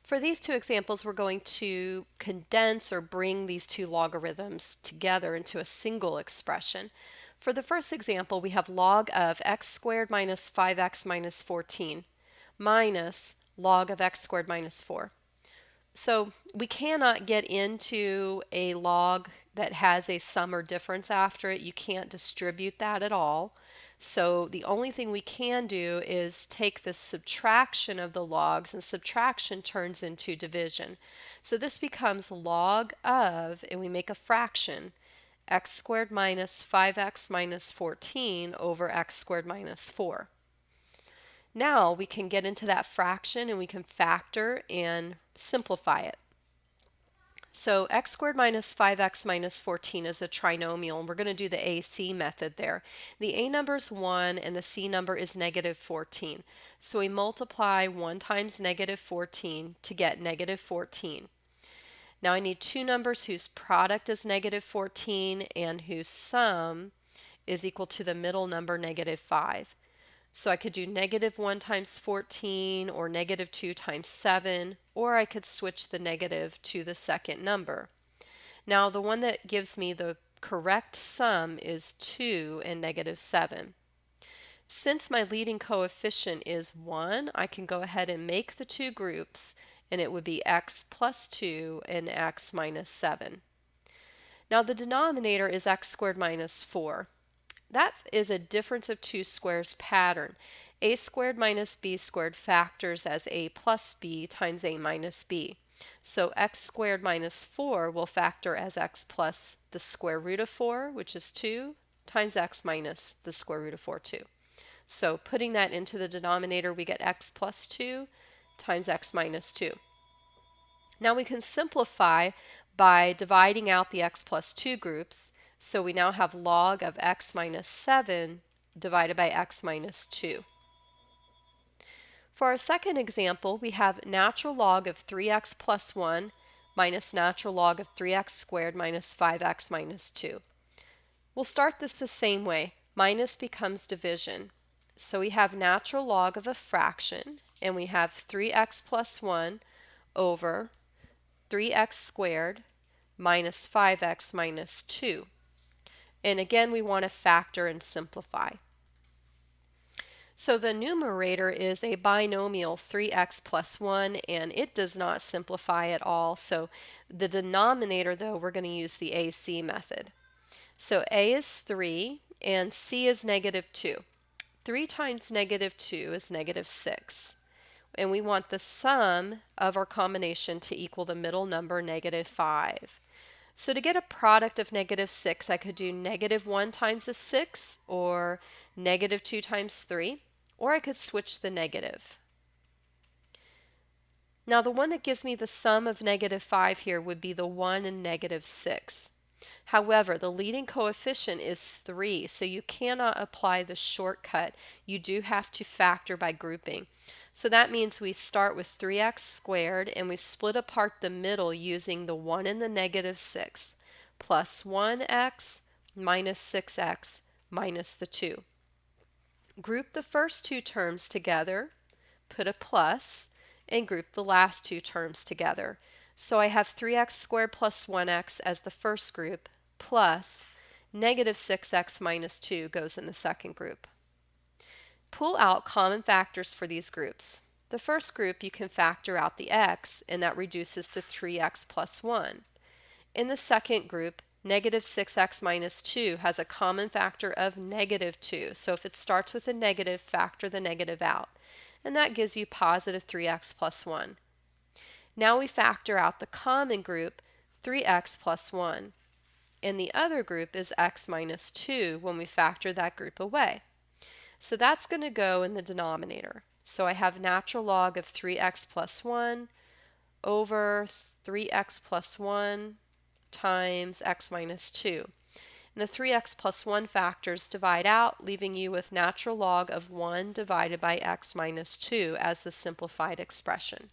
For these two examples, we're going to condense or bring these two logarithms together into a single expression. For the first example, we have log of x squared minus 5x minus 14 minus log of x squared minus 4. So we cannot get into a log that has a sum or difference after it. You can't distribute that at all. So the only thing we can do is take the subtraction of the logs, and subtraction turns into division. So this becomes log of, and we make a fraction, x squared minus 5x minus 14 over x squared minus 4. Now we can get into that fraction and we can factor and simplify it. So x squared minus 5x minus 14 is a trinomial, and we're going to do the AC method there. The A number is 1 and the C number is negative 14. So we multiply 1 times negative 14 to get negative 14. Now I need two numbers whose product is negative 14 and whose sum is equal to the middle number, negative 5. So I could do negative 1 times 14 or negative 2 times 7, or I could switch the negative to the second number. Now the one that gives me the correct sum is 2 and negative 7. Since my leading coefficient is 1, I can go ahead and make the two groups, and it would be x plus 2 and x minus 7. Now the denominator is x squared minus 4. That is a difference of two squares pattern. A squared minus b squared factors as a plus b times a minus b. So x squared minus 4 will factor as x plus the square root of 4, which is 2, times x minus the square root of 4, 2. So putting that into the denominator, we get x plus 2 times x minus 2. Now we can simplify by dividing out the x plus 2 groups. So we now have log of x minus 7 divided by x minus 2. For our second example, we have natural log of 3x plus 1 minus natural log of 3x squared minus 5x minus 2. We'll start this the same way. Minus becomes division. So we have natural log of a fraction, and we have 3x plus 1 over 3x squared minus 5x minus 2. And again, we want to factor and simplify. So the numerator is a binomial 3x plus 1, and it does not simplify at all. So the denominator, though, we're going to use the AC method. So a is 3 and c is negative 2. 3 times negative 2 is negative 6. And we want the sum of our combination to equal the middle number, negative 5. So to get a product of negative 6, I could do negative 1 times a 6, or negative 2 times 3, or I could switch the negative. Now the one that gives me the sum of negative 5 here would be the 1 and negative 6. However, the leading coefficient is 3, so you cannot apply the shortcut. You do have to factor by grouping. So that means we start with 3x squared and we split apart the middle using the 1 and the negative 6, plus 1x minus 6x minus the 2. Group the first two terms together, put a plus, and group the last two terms together. So I have 3x squared plus 1x as the first group, plus negative 6x minus 2 goes in the second group. Pull out common factors for these groups. The first group, you can factor out the x, and that reduces to 3x plus 1. In the second group, negative 6x minus 2 has a common factor of negative 2. So if it starts with a negative, factor the negative out. And that gives you positive 3x plus 1. Now we factor out the common group, 3x plus 1. And the other group is x minus 2 when we factor that group away. So that's going to go in the denominator. So I have natural log of 3x plus 1 over 3x plus 1 times x minus 2. And the 3x plus 1 factors divide out, leaving you with natural log of 1 divided by x minus 2 as the simplified expression.